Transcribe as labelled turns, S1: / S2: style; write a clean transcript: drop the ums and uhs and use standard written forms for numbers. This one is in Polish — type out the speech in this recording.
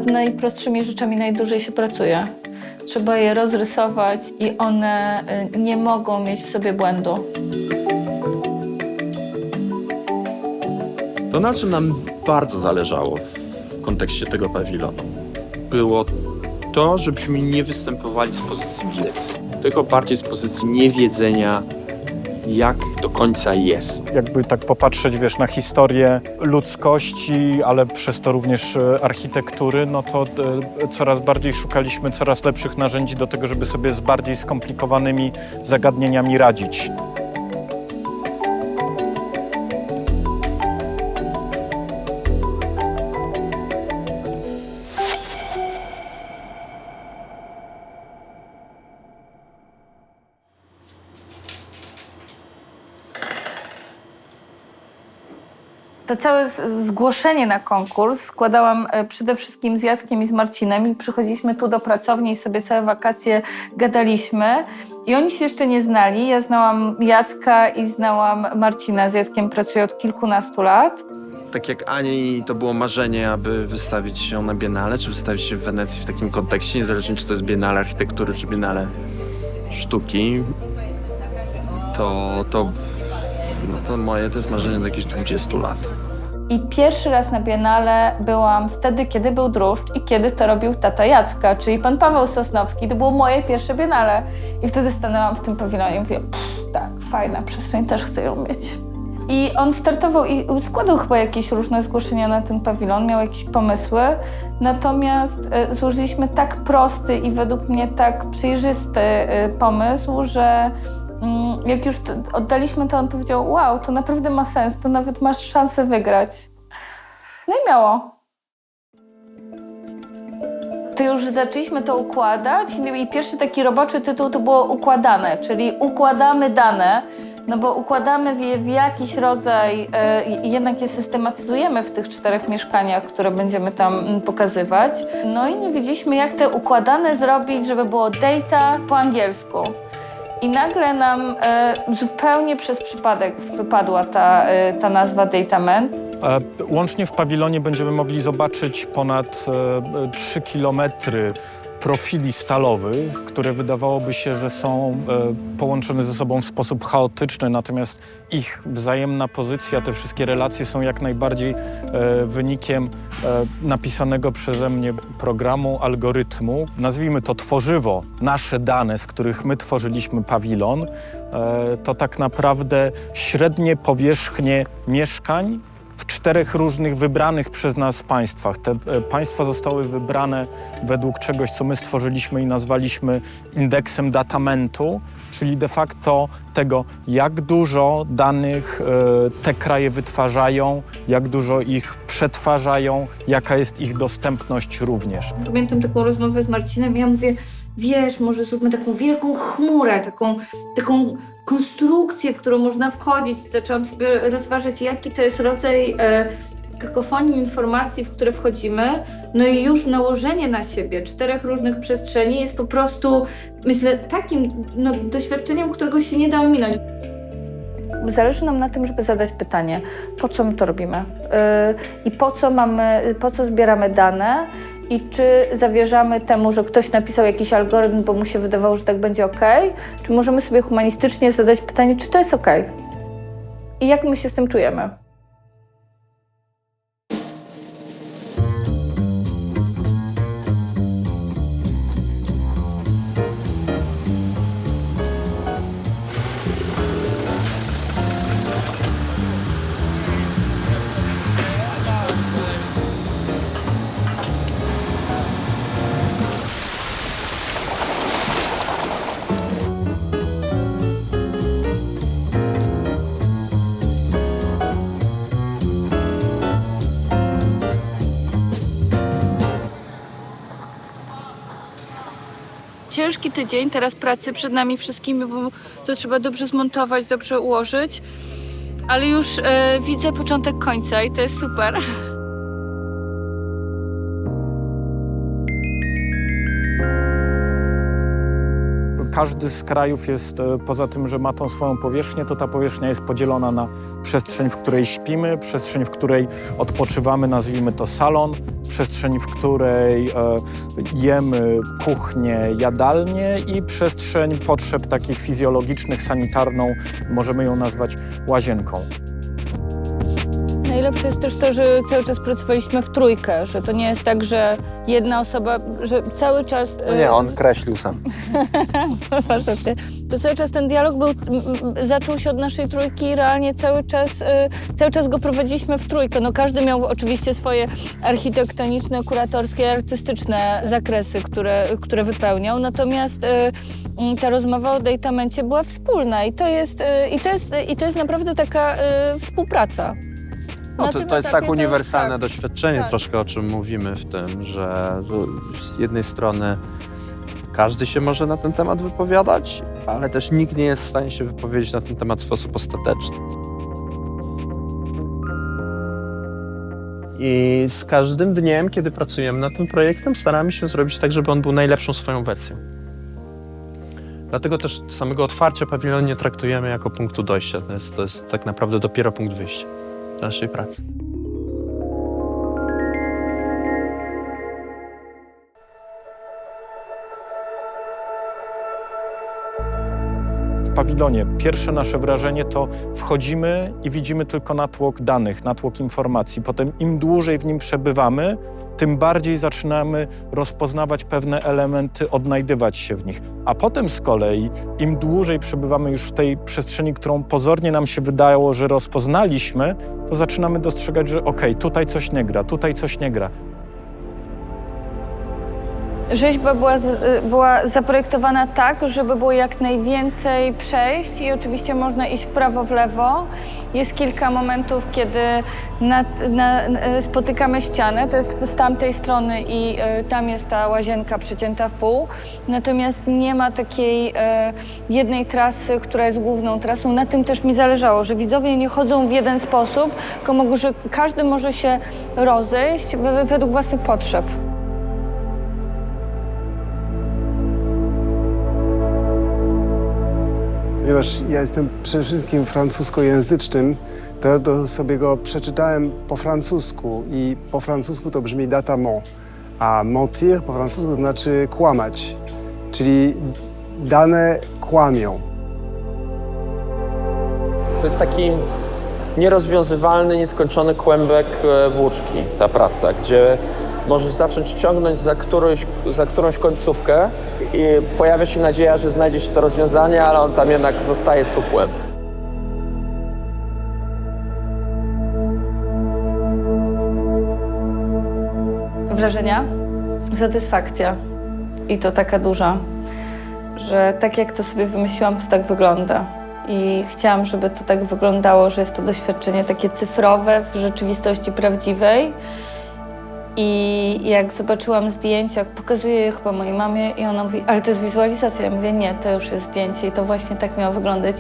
S1: nad najprostszymi rzeczami najdłużej się pracuje. Trzeba je rozrysować i one nie mogą mieć w sobie błędu.
S2: To, na czym nam bardzo zależało w kontekście tego pawilonu, było to, żebyśmy nie występowali z pozycji wiedzy, tylko bardziej z pozycji niewiedzenia, jak do końca jest.
S3: Jakby tak popatrzeć, wiesz, na historię ludzkości, ale przez to również architektury, no to coraz bardziej szukaliśmy coraz lepszych narzędzi do tego, żeby sobie z bardziej skomplikowanymi zagadnieniami radzić.
S1: To całe zgłoszenie na konkurs składałam przede wszystkim z Jackiem i z Marcinem i przychodziliśmy tu do pracowni i sobie całe wakacje gadaliśmy. I oni się jeszcze nie znali. Ja znałam Jacka i znałam Marcina. Z Jackiem pracuję od kilkunastu lat.
S2: Tak jak Ani, to było marzenie, aby wystawić się na Biennale, czy wystawić się w Wenecji w takim kontekście, niezależnie czy to jest Biennale Architektury, czy Biennale Sztuki, to moje to jest marzenie do jakichś 20 lat.
S1: I pierwszy raz na Biennale byłam wtedy, kiedy był Druszcz i kiedy to robił tata Jacka, czyli pan Paweł Sosnowski. To było moje pierwsze Biennale. I wtedy stanęłam w tym pawilonie i mówię, tak, fajna przestrzeń, też chcę ją mieć. I on startował i składał chyba jakieś różne zgłoszenia na ten pawilon, miał jakieś pomysły. Natomiast złożyliśmy tak prosty i według mnie tak przejrzysty pomysł, że jak już oddaliśmy, to on powiedział, wow, to naprawdę ma sens, to nawet masz szansę wygrać. No i miało. To już zaczęliśmy to układać i pierwszy taki roboczy tytuł to było układane, czyli układamy dane, no bo układamy je w jakiś rodzaj, jednak je systematyzujemy w tych 4 mieszkaniach, które będziemy tam pokazywać. No i nie wiedzieliśmy, jak te układane zrobić, żeby było data po angielsku. I nagle nam zupełnie przez przypadek wypadła ta nazwa Datament.
S3: Łącznie w pawilonie będziemy mogli zobaczyć ponad 3 kilometry profili stalowych, które wydawałoby się, że są połączone ze sobą w sposób chaotyczny, natomiast ich wzajemna pozycja, te wszystkie relacje są jak najbardziej wynikiem napisanego przeze mnie programu, algorytmu. Nazwijmy to tworzywo, nasze dane, z których my tworzyliśmy pawilon, to tak naprawdę średnie powierzchnie mieszkań w 4 różnych wybranych przez nas państwach. Te państwa zostały wybrane według czegoś, co my stworzyliśmy i nazwaliśmy indeksem datamentu, czyli de facto tego, jak dużo danych te kraje wytwarzają, jak dużo ich przetwarzają, jaka jest ich dostępność również.
S1: Pamiętam taką rozmowę z Marcinem i ja mówię, wiesz, może zróbmy taką wielką chmurę, taką konstrukcję, w którą można wchodzić. Zaczęłam sobie rozważać, jaki to jest rodzaj kakofonii informacji, w które wchodzimy. No i już nałożenie na siebie 4 różnych przestrzeni jest po prostu, myślę, takim doświadczeniem, którego się nie da ominąć. Zależy nam na tym, żeby zadać pytanie, po co my to robimy i po co zbieramy dane i czy zawierzamy temu, że ktoś napisał jakiś algorytm, bo mu się wydawało, że tak będzie ok, czy możemy sobie humanistycznie zadać pytanie, czy to jest ok i jak my się z tym czujemy. Ciężki tydzień teraz pracy przed nami wszystkimi, bo to trzeba dobrze zmontować, dobrze ułożyć, ale już widzę początek końca i to jest super.
S3: każdy z krajów jest, poza tym, że ma tą swoją powierzchnię, to ta powierzchnia jest podzielona na przestrzeń, w której śpimy, przestrzeń, w której odpoczywamy, nazwijmy to salon, przestrzeń, w której jemy, kuchnię, jadalnię i przestrzeń potrzeb takich fizjologicznych, sanitarną, możemy ją nazwać łazienką.
S1: Najlepsze jest też to, że cały czas pracowaliśmy w trójkę, że to nie jest tak, że jedna osoba, że cały czas...
S2: To nie, on kreślił sam.
S1: Masz rację. To cały czas ten dialog zaczął się od naszej trójki i realnie cały czas go prowadziliśmy w trójkę. No każdy miał oczywiście swoje architektoniczne, kuratorskie, artystyczne zakresy, które wypełniał, natomiast ta rozmowa o dejtamencie była wspólna i to jest naprawdę taka współpraca.
S2: No,
S1: Na
S2: to
S1: tym
S2: jest
S1: etapie
S2: tak
S1: to
S2: uniwersalne
S1: tak.
S2: doświadczenie
S1: Tak.
S2: troszkę, o czym mówimy w tym, że z jednej strony każdy się może na ten temat wypowiadać, ale też nikt nie jest w stanie się wypowiedzieć na ten temat w sposób ostateczny. I z każdym dniem, kiedy pracujemy nad tym projektem, staramy się zrobić tak, żeby on był najlepszą swoją wersją. Dlatego też samego otwarcia pawilonu nie traktujemy jako punktu dojścia. To jest tak naprawdę dopiero punkt wyjścia naszej pracy.
S3: W pawilonie pierwsze nasze wrażenie to wchodzimy i widzimy tylko natłok danych, natłok informacji. Potem im dłużej w nim przebywamy, tym bardziej zaczynamy rozpoznawać pewne elementy, odnajdywać się w nich. A potem z kolei im dłużej przebywamy już w tej przestrzeni, którą pozornie nam się wydało, że rozpoznaliśmy, to zaczynamy dostrzegać, że okej, tutaj coś nie gra, tutaj coś nie gra.
S1: Rzeźba była zaprojektowana tak, żeby było jak najwięcej przejść i oczywiście można iść w prawo, w lewo. Jest kilka momentów, kiedy spotykamy ścianę, to jest z tamtej strony i tam jest ta łazienka przecięta w pół. Natomiast nie ma takiej jednej trasy, która jest główną trasą. Na tym też mi zależało, że widzowie nie chodzą w jeden sposób, tylko że każdy może się rozejść według własnych potrzeb.
S4: Ponieważ ja jestem przede wszystkim francuskojęzycznym, to sobie go przeczytałem po francusku i po francusku to brzmi datamont, a mentir po francusku to znaczy kłamać, czyli dane kłamią.
S2: To jest taki nierozwiązywalny, nieskończony kłębek włóczki, ta praca, gdzie możesz zacząć ciągnąć za którąś końcówkę i pojawia się nadzieja, że znajdzie się to rozwiązanie, ale on tam jednak zostaje supłem.
S1: Wrażenia? Satysfakcja. I to taka duża, że tak jak to sobie wymyśliłam, to tak wygląda. I chciałam, żeby to tak wyglądało, że jest to doświadczenie takie cyfrowe w rzeczywistości prawdziwej. I jak zobaczyłam zdjęcia, pokazuję je chyba mojej mamie i ona mówi, ale to jest wizualizacja. Ja mówię, nie, to już jest zdjęcie i to właśnie tak miało wyglądać.